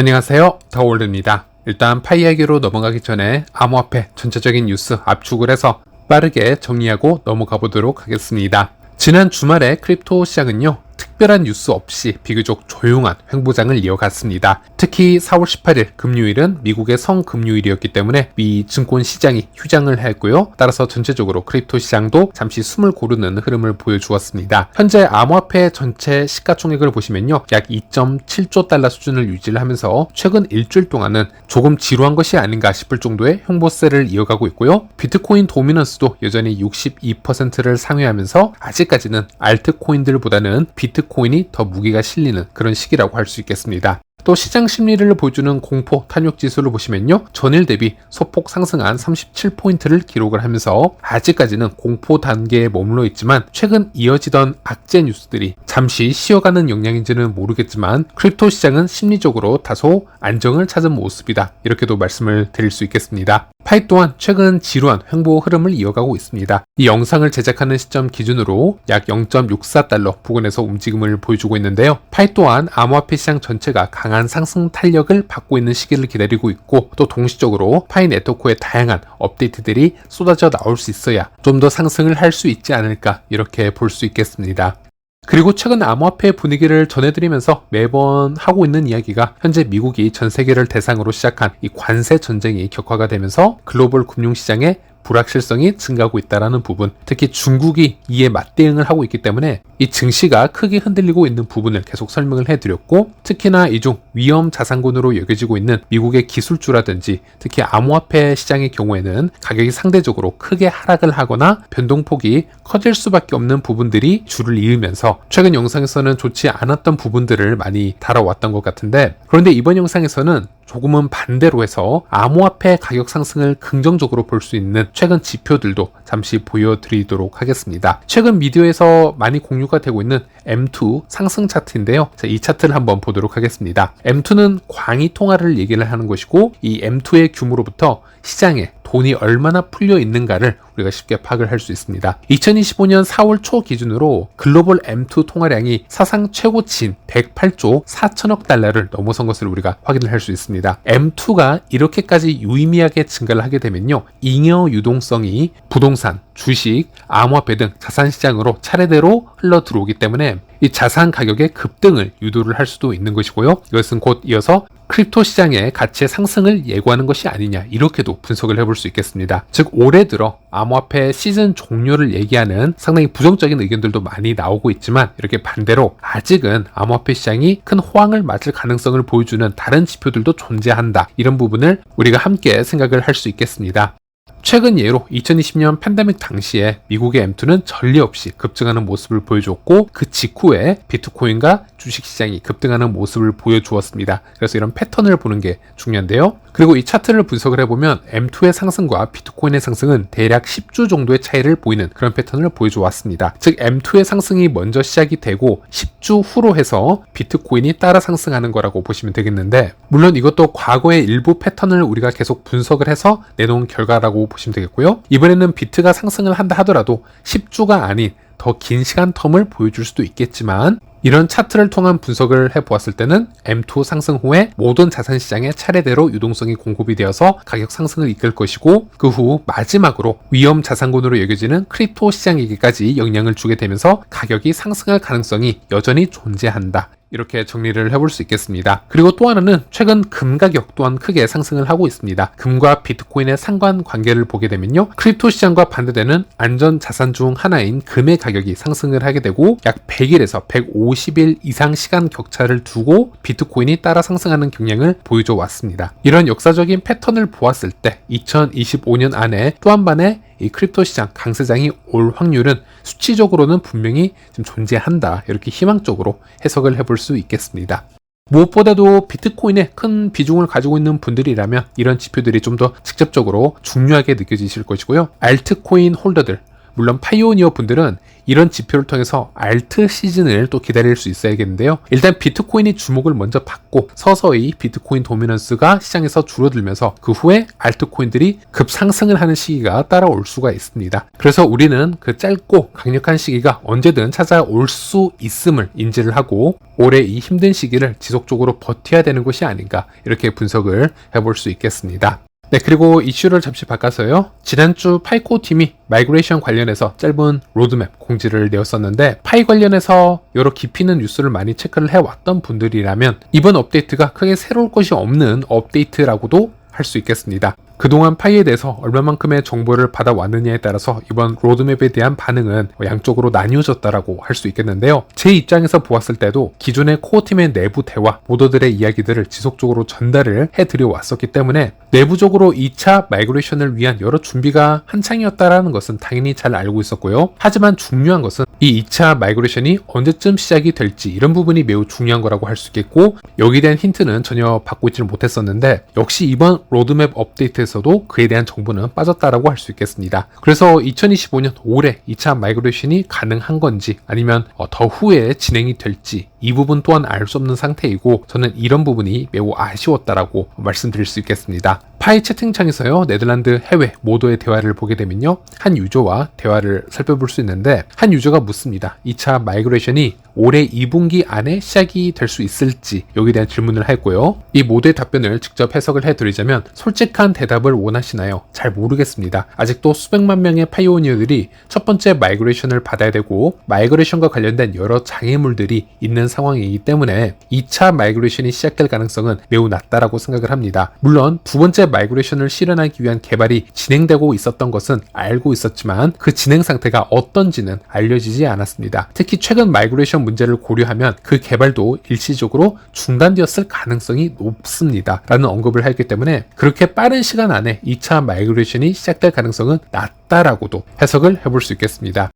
안녕하세요, 더월드입니다. 일단 파이 이야기로 넘어가기 전에 암호화폐 전체적인 뉴스 압축을 해서 빠르게 정리하고 넘어가 보도록 하겠습니다. 지난 주말에 크립토 시장은요, 특별한 뉴스 없이 비교적 조용한 횡보장을 이어갔습니다. 특히 4월 18일 금요일은 미국의 성금요일이었기 때문에 미 증권 시장이 휴장을 했고요. 따라서 전체적으로 크립토 시장도 잠시 숨을 고르는 흐름을 보여주었습니다. 현재 암호화폐 전체 시가총액을 보시면요, 약 2.7조 달러 수준을 유지를 하면서 최근 일주일 동안은 조금 지루한 것이 아닌가 싶을 정도의 횡보세를 이어가고 있고요. 비트코인 도미넌스도 여전히 62%를 상회하면서 아직까지는 알트코인들보다는 비트코인이 더 무게가 실리는 그런 시기라고 할 수 있겠습니다. 또 시장 심리를 보여주는 공포 탄력 지수를 보시면요, 전일 대비 소폭 상승한 37포인트를 기록을 하면서 아직까지는 공포 단계에 머물러 있지만 최근 이어지던 악재 뉴스들이 잠시 쉬어가는 영향인지는 모르겠지만 크립토 시장은 심리적으로 다소 안정을 찾은 모습이다, 이렇게도 말씀을 드릴 수 있겠습니다. 파이 또한 최근 지루한 횡보 흐름을 이어가고 있습니다. 이 영상을 제작하는 시점 기준으로 약 0.64달러 부근에서 움직임을 보여주고 있는데요. 파이 또한 암호화폐 시장 전체가 강한 상승 탄력을 받고 있는 시기를 기다리고 있고, 또 동시적으로 파이 네트워크의 다양한 업데이트들이 쏟아져 나올 수 있어야 좀 더 상승을 할 수 있지 않을까, 이렇게 볼 수 있겠습니다. 그리고 최근 암호화폐 분위기를 전해드리면서 매번 하고 있는 이야기가 현재 미국이 전 세계를 대상으로 시작한 이 관세 전쟁이 격화가 되면서 글로벌 금융시장의 불확실성이 증가하고 있다는 부분, 특히 중국이 이에 맞대응을 하고 있기 때문에 이 증시가 크게 흔들리고 있는 부분을 계속 설명을 해드렸고, 특히나 이중 위험 자산군으로 여겨지고 있는 미국의 기술주라든지 특히 암호화폐 시장의 경우에는 가격이 상대적으로 크게 하락을 하거나 변동폭이 커질 수밖에 없는 부분들이 줄을 이으면서 최근 영상에서는 좋지 않았던 부분들을 많이 다뤄왔던 것 같은데, 그런데 이번 영상에서는 조금은 반대로 해서 암호화폐 가격 상승을 긍정적으로 볼 수 있는 최근 지표들도 잠시 보여드리도록 하겠습니다. 최근 미디어에서 많이 공유가 되고 있는 M2 상승 차트인데요. 자, 이 차트를 한번 보도록 하겠습니다. M2는 광의 통화를 얘기를 하는 것이고, 이 M2의 규모로부터 시장에 돈이 얼마나 풀려 있는가를 우리가 쉽게 파악을 할 수 있습니다. 2025년 4월 초 기준으로 글로벌 M2 통화량이 사상 최고치인 108조 4천억 달러를 넘어선 것을 우리가 확인을 할 수 있습니다. M2가 이렇게까지 유의미하게 증가를 하게 되면요, 잉여 유동성이 부동산, 주식, 암호화폐 등 자산시장으로 차례대로 흘러 들어오기 때문에 이 자산 가격의 급등을 유도를 할 수도 있는 것이고요. 이것은 곧 이어서 크립토 시장의 가치의 상승을 예고하는 것이 아니냐, 이렇게도 분석을 해볼 수 있겠습니다. 즉 올해 들어 암호화폐 시즌 종료를 얘기하는 상당히 부정적인 의견들도 많이 나오고 있지만, 이렇게 반대로 아직은 암호화폐 시장이 큰 호황을 맞을 가능성을 보여주는 다른 지표들도 존재한다, 이런 부분을 우리가 함께 생각을 할 수 있겠습니다. 최근 예로 2020년 팬데믹 당시에 미국의 M2는 전례 없이 급증하는 모습을 보여줬고, 그 직후에 비트코인과 주식시장이 급등하는 모습을 보여주었습니다. 그래서 이런 패턴을 보는 게 중요한데요. 그리고 이 차트를 분석을 해보면 M2의 상승과 비트코인의 상승은 대략 10주 정도의 차이를 보이는 그런 패턴을 보여주었습니다. 즉 M2의 상승이 먼저 시작이 되고 10주 후로 해서 비트코인이 따라 상승하는 거라고 보시면 되겠는데, 물론 이것도 과거의 일부 패턴을 우리가 계속 분석을 해서 내놓은 결과라고 보시면 되겠고요. 이번에는 비트가 상승을 한다 하더라도 10주가 아닌 더 긴 시간 텀을 보여줄 수도 있겠지만, 이런 차트를 통한 분석을 해보았을 때는 M2 상승 후에 모든 자산시장에 차례대로 유동성이 공급이 되어서 가격 상승을 이끌 것이고, 그 후 마지막으로 위험 자산군으로 여겨지는 크립토 시장에게까지 영향을 주게 되면서 가격이 상승할 가능성이 여전히 존재한다, 이렇게 정리를 해볼 수 있겠습니다. 그리고 또 하나는 최근 금 가격 또한 크게 상승을 하고 있습니다. 금과 비트코인의 상관관계를 보게 되면요, 크립토 시장과 반대되는 안전 자산 중 하나인 금의 가격이 상승을 하게 되고 약 100일에서 150일 이상 시간 격차를 두고 비트코인이 따라 상승하는 경향을 보여줘 왔습니다. 이런 역사적인 패턴을 보았을 때 2025년 안에 또 한 번의 이 크립토 시장 강세장이 올 확률은 수치적으로는 분명히 좀 존재한다, 이렇게 희망적으로 해석을 해볼 수 있겠습니다. 무엇보다도 비트코인에 큰 비중을 가지고 있는 분들이라면 이런 지표들이 좀 더 직접적으로 중요하게 느껴지실 것이고요. 알트코인 홀더들, 물론 파이오니어 분들은 이런 지표를 통해서 알트 시즌을 또 기다릴 수 있어야겠는데요. 일단 비트코인이 주목을 먼저 받고 서서히 비트코인 도미넌스가 시장에서 줄어들면서 그 후에 알트코인들이 급상승을 하는 시기가 따라올 수가 있습니다. 그래서 우리는 그 짧고 강력한 시기가 언제든 찾아올 수 있음을 인지를 하고 올해 이 힘든 시기를 지속적으로 버텨야 되는 것이 아닌가, 이렇게 분석을 해볼 수 있겠습니다. 네, 그리고 이슈를 잠시 바꿔서요. 지난주 파이코 팀이 마이그레이션 관련해서 짧은 로드맵 공지를 내었었는데, 파이 관련해서 여러 깊이 있는 뉴스를 많이 체크를 해왔던 분들이라면 이번 업데이트가 크게 새로울 것이 없는 업데이트라고도 할 수 있겠습니다. 그동안 파이에 대해서 얼마만큼의 정보를 받아왔느냐에 따라서 이번 로드맵에 대한 반응은 양쪽으로 나뉘어졌다라고 할 수 있겠는데요. 제 입장에서 보았을 때도 기존의 코어팀의 내부 대화, 모더들의 이야기들을 지속적으로 전달을 해드려 왔었기 때문에 내부적으로 2차 마이그레이션을 위한 여러 준비가 한창이었다라는 것은 당연히 잘 알고 있었고요. 하지만 중요한 것은 이 2차 마이그레이션이 언제쯤 시작이 될지, 이런 부분이 매우 중요한 거라고 할 수 있겠고, 여기에 대한 힌트는 전혀 받고 있지는 못했었는데 역시 이번 로드맵 업데이트에서도 그에 대한 정보는 빠졌다라고 할 수 있겠습니다. 그래서 2025년 올해 2차 마이그레이션이 가능한 건지 아니면 더 후에 진행이 될지, 이 부분 또한 알 수 없는 상태이고, 저는 이런 부분이 매우 아쉬웠다라고 말씀드릴 수 있겠습니다. 파이 채팅창에서요, 네덜란드 해외 모더의 대화를 보게 되면요, 한 유저와 대화를 살펴볼 수 있는데, 한 유저가 묻습니다. 2차 마이그레이션이 올해 2분기 안에 시작이 될 수 있을지, 여기에 대한 질문을 했고요. 이 모두의 답변을 직접 해석을 해드리자면, 솔직한 대답을 원하시나요? 잘 모르겠습니다. 아직도 수백만 명의 파이오니어들이 첫 번째 마이그레이션을 받아야 되고, 마이그레이션과 관련된 여러 장애물들이 있는 상황이기 때문에 2차 마이그레이션이 시작될 가능성은 매우 낮다라고 생각을 합니다. 물론 두 번째 마이그레이션을 실현하기 위한 개발이 진행되고 있었던 것은 알고 있었지만 그 진행 상태가 어떤지는 알려지지 않았습니다. 특히 최근 마이그레이션 문제를 고려하면 그 개발도 일시적으로 중단되었을 가능성이 높습니다 라는 언급을 했기 때문에 그렇게 빠른 시간 안에 2차 마이그레이션이 시작될 가능성은 낮다라고도 해석을 해볼 수 있겠습니다.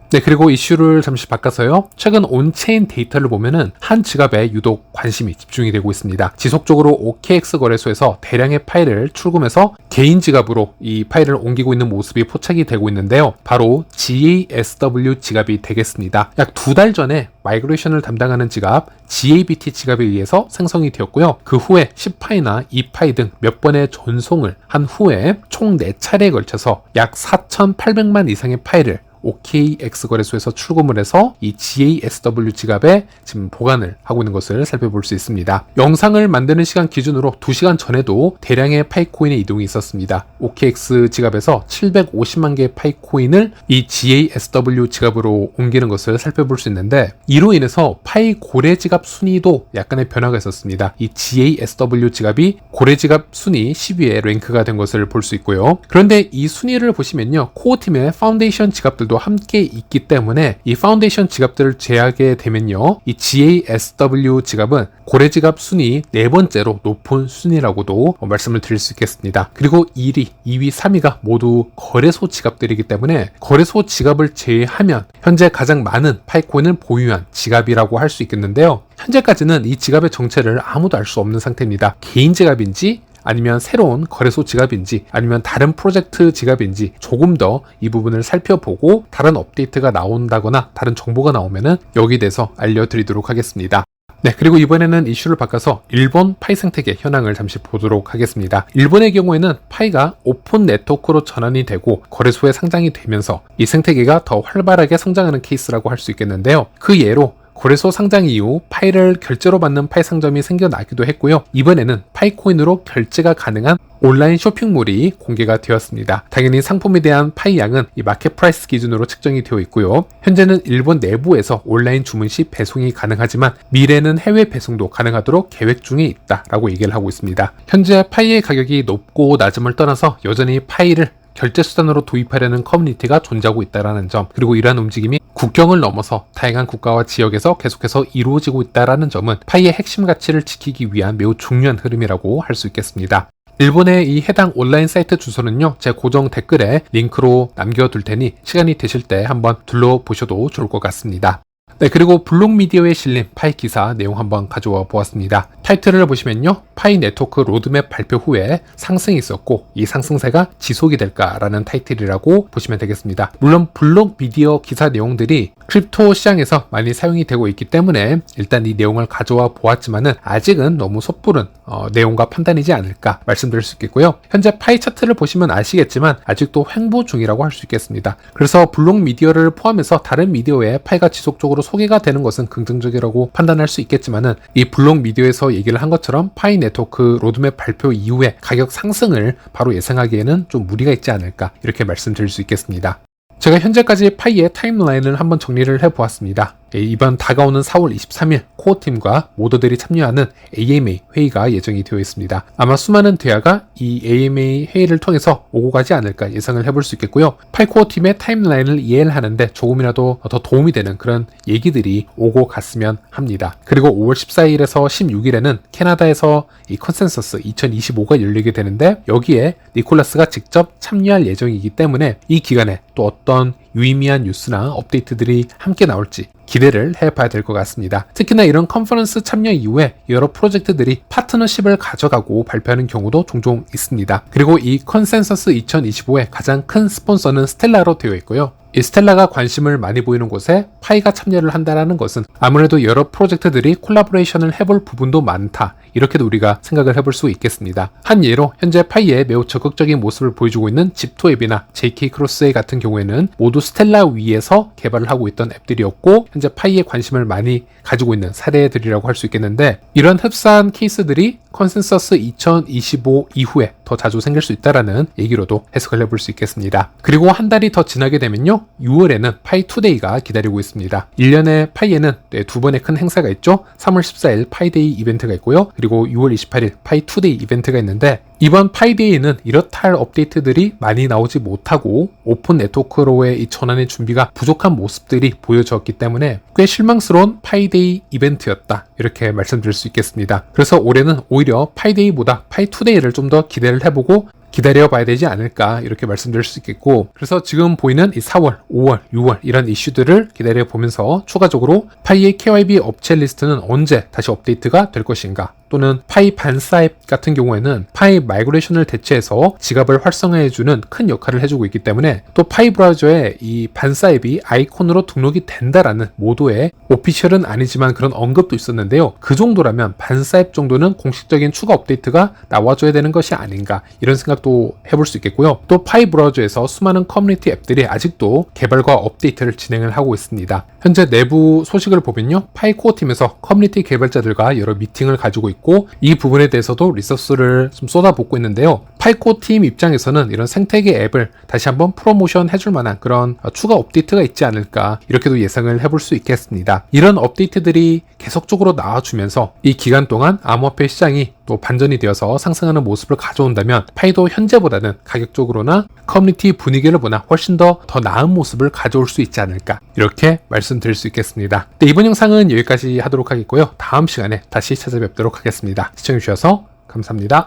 네, 그리고 이슈를 잠시 바꿔서요. 최근 온체인 데이터를 보면은 한 지갑에 유독 관심이 집중이 되고 있습니다. 지속적으로 OKX 거래소에서 대량의 파일을 출금해서 개인 지갑으로 이 파일을 옮기고 있는 모습이 포착이 되고 있는데요. 바로 GASW 지갑이 되겠습니다. 약 2달 전에 마이그레이션을 담당하는 지갑 GABT 지갑에 의해서 생성이 되었고요. 그 후에 10파이나 2파이 등 몇 번의 전송을 한 후에 총 4차례에 걸쳐서 약 4,800만 이상의 파일을 OKX 거래소에서 출금을 해서 이 GASW 지갑에 지금 보관을 하고 있는 것을 살펴볼 수 있습니다. 영상을 만드는 시간 기준으로 2시간 전에도 대량의 파이코인의 이동이 있었습니다. OKX 지갑에서 750만 개의 파이코인을 이 GASW 지갑으로 옮기는 것을 살펴볼 수 있는데, 이로 인해서 파이 고래 지갑 순위도 약간의 변화가 있었습니다. 이 GASW 지갑이 고래 지갑 순위 10위에 랭크가 된 것을 볼 수 있고요. 그런데 이 순위를 보시면요, 코어팀의 파운데이션 지갑들도 함께 있기 때문에 이 파운데이션 지갑들을 제하게 되면요, 이 GASW 지갑은 고래 지갑 순위 4번째로 높은 순위라고도 말씀을 드릴 수 있겠습니다. 그리고 1위, 2위, 3위가 모두 거래소 지갑들이기 때문에 거래소 지갑을 제외하면 현재 가장 많은 파이코인을 보유한 지갑이라고 할 수 있겠는데요. 현재까지는 이 지갑의 정체를 아무도 알 수 없는 상태입니다. 개인 지갑인지 아니면 새로운 거래소 지갑인지 아니면 다른 프로젝트 지갑인지 조금 더 이 부분을 살펴보고 다른 업데이트가 나온다거나 다른 정보가 나오면은 여기에 대해서 알려드리도록 하겠습니다. 네, 그리고 이번에는 이슈를 바꿔서 일본 파이 생태계 현황을 잠시 보도록 하겠습니다. 일본의 경우에는 파이가 오픈 네트워크로 전환이 되고 거래소에 상장이 되면서 이 생태계가 더 활발하게 성장하는 케이스라고 할 수 있겠는데요. 그 예로 거래소 상장 이후 파이를 결제로 받는 파이 상점이 생겨나기도 했고요. 이번에는 파이코인으로 결제가 가능한 온라인 쇼핑몰이 공개가 되었습니다. 당연히 상품에 대한 파이 양은 이 마켓 프라이스 기준으로 측정이 되어 있고요. 현재는 일본 내부에서 온라인 주문 시 배송이 가능하지만 미래는 해외 배송도 가능하도록 계획 중에 있다라고 얘기를 하고 있습니다. 현재 파이의 가격이 높고 낮음을 떠나서 여전히 파이를 결제 수단으로 도입하려는 커뮤니티가 존재하고 있다는 점, 그리고 이러한 움직임이 국경을 넘어서 다양한 국가와 지역에서 계속해서 이루어지고 있다는 점은 파이의 핵심 가치를 지키기 위한 매우 중요한 흐름이라고 할 수 있겠습니다. 일본의 이 해당 온라인 사이트 주소는요, 제 고정 댓글에 링크로 남겨둘 테니 시간이 되실 때 한번 둘러보셔도 좋을 것 같습니다. 네, 그리고 블록미디어에 실린 파이 기사 내용 한번 가져와 보았습니다. 타이틀을 보시면요, 파이 네트워크 로드맵 발표 후에 상승이 있었고 이 상승세가 지속이 될까라는 타이틀이라고 보시면 되겠습니다. 물론 블록미디어 기사 내용들이 크립토 시장에서 많이 사용이 되고 있기 때문에 일단 이 내용을 가져와 보았지만은 아직은 너무 섣부른 내용과 판단이지 않을까 말씀드릴 수 있겠고요. 현재 파이 차트를 보시면 아시겠지만 아직도 횡보 중이라고 할 수 있겠습니다. 그래서 블록미디어를 포함해서 다른 미디어에 파이가 지속적으로 소개가 되는 것은 긍정적이라고 판단할 수 있겠지만은 이 블록미디어에서 얘기를 한 것처럼 파이 네트워크 로드맵 발표 이후에 가격 상승을 바로 예상하기에는 좀 무리가 있지 않을까 이렇게 말씀드릴 수 있겠습니다. 제가 현재까지 파이의 타임라인을 한번 정리를 해보았습니다. 이번 다가오는 4월 23일 코어팀과 모더들이 참여하는 AMA 회의가 예정이 되어 있습니다. 아마 수많은 대화가 이 AMA 회의를 통해서 오고 가지 않을까 예상을 해볼 수 있겠고요. 파이 코어팀의 타임라인을 이해를 하는데 조금이라도 더 도움이 되는 그런 얘기들이 오고 갔으면 합니다. 그리고 5월 14일에서 16일에는 캐나다에서 이 컨센서스 2025가 열리게 되는데 여기에 니콜라스가 직접 참여할 예정이기 때문에 이 기간에 또 어떤 유의미한 뉴스나 업데이트들이 함께 나올지 기대를 해봐야 될 것 같습니다. 특히나 이런 컨퍼런스 참여 이후에 여러 프로젝트들이 파트너십을 가져가고 발표하는 경우도 종종 있습니다. 그리고 이 컨센서스 2025의 가장 큰 스폰서는 스텔라로 되어 있고요. 이 스텔라가 관심을 많이 보이는 곳에 파이가 참여를 한다는 것은 아무래도 여러 프로젝트들이 콜라보레이션을 해볼 부분도 많다. 이렇게도 우리가 생각을 해볼 수 있겠습니다. 한 예로 현재 파이의 매우 적극적인 모습을 보여주고 있는 집토 앱이나 JK 크로스웨이 같은 경우에는 모두 스텔라 위에서 개발을 하고 있던 앱들이었고 현재 파이에 관심을 많이 가지고 있는 사례들이라고 할 수 있겠는데 이런 흡사한 케이스들이 컨센서스 2025 이후에 더 자주 생길 수 있다라는 얘기로도 해석을 해볼 수 있겠습니다. 그리고 한 달이 더 지나게 되면요 6월에는 파이 투데이가 기다리고 있습니다. 1년에 파이에는 두 번의 큰 행사가 있죠. 3월 14일 파이데이 이벤트가 있고요. 그리고 6월 28일 파이 투데이 이벤트가 있는데 이번 파이데이는 이렇다 할 업데이트들이 많이 나오지 못하고 오픈 네트워크로의 이 전환의 준비가 부족한 모습들이 보여졌기 때문에 꽤 실망스러운 파이데이 이벤트였다 이렇게 말씀드릴 수 있겠습니다. 그래서 올해는 오히려 파이데이보다 파이투데이를 좀 더 기대를 해보고 기다려봐야 되지 않을까 이렇게 말씀드릴 수 있겠고 그래서 지금 보이는 이 4월, 5월, 6월 이런 이슈들을 기다려보면서 추가적으로 파이의 KYB 업체 리스트는 언제 다시 업데이트가 될 것인가 또는 파이 반사 앱 같은 경우에는 파이 마이그레이션을 대체해서 지갑을 활성화해주는 큰 역할을 해주고 있기 때문에 또 파이 브라우저에 이 반사 앱이 아이콘으로 등록이 된다라는 모도의 오피셜은 아니지만 그런 언급도 있었는데요. 그 정도라면 반사 앱 정도는 공식적인 추가 업데이트가 나와줘야 되는 것이 아닌가 이런 생각도 해볼 수 있겠고요. 또 파이 브라우저에서 수많은 커뮤니티 앱들이 아직도 개발과 업데이트를 진행을 하고 있습니다. 현재 내부 소식을 보면요. 파이 코어 팀에서 커뮤니티 개발자들과 여러 미팅을 가지고 있고 이 부분에 대해서도 리소스를 좀 쏟아붓고 있는데요. 파이코 팀 입장에서는 이런 생태계 앱을 다시 한번 프로모션 해줄 만한 그런 추가 업데이트가 있지 않을까 이렇게도 예상을 해볼 수 있겠습니다. 이런 업데이트들이 계속적으로 나와주면서 이 기간 동안 암호화폐 시장이 또 반전이 되어서 상승하는 모습을 가져온다면 파이도 현재보다는 가격적으로나 커뮤니티 분위기를 보나 훨씬 더 나은 모습을 가져올 수 있지 않을까 이렇게 말씀드릴 수 있겠습니다. 네, 이번 영상은 여기까지 하도록 하겠고요. 다음 시간에 다시 찾아뵙도록 하겠습니다. 시청해주셔서 감사합니다.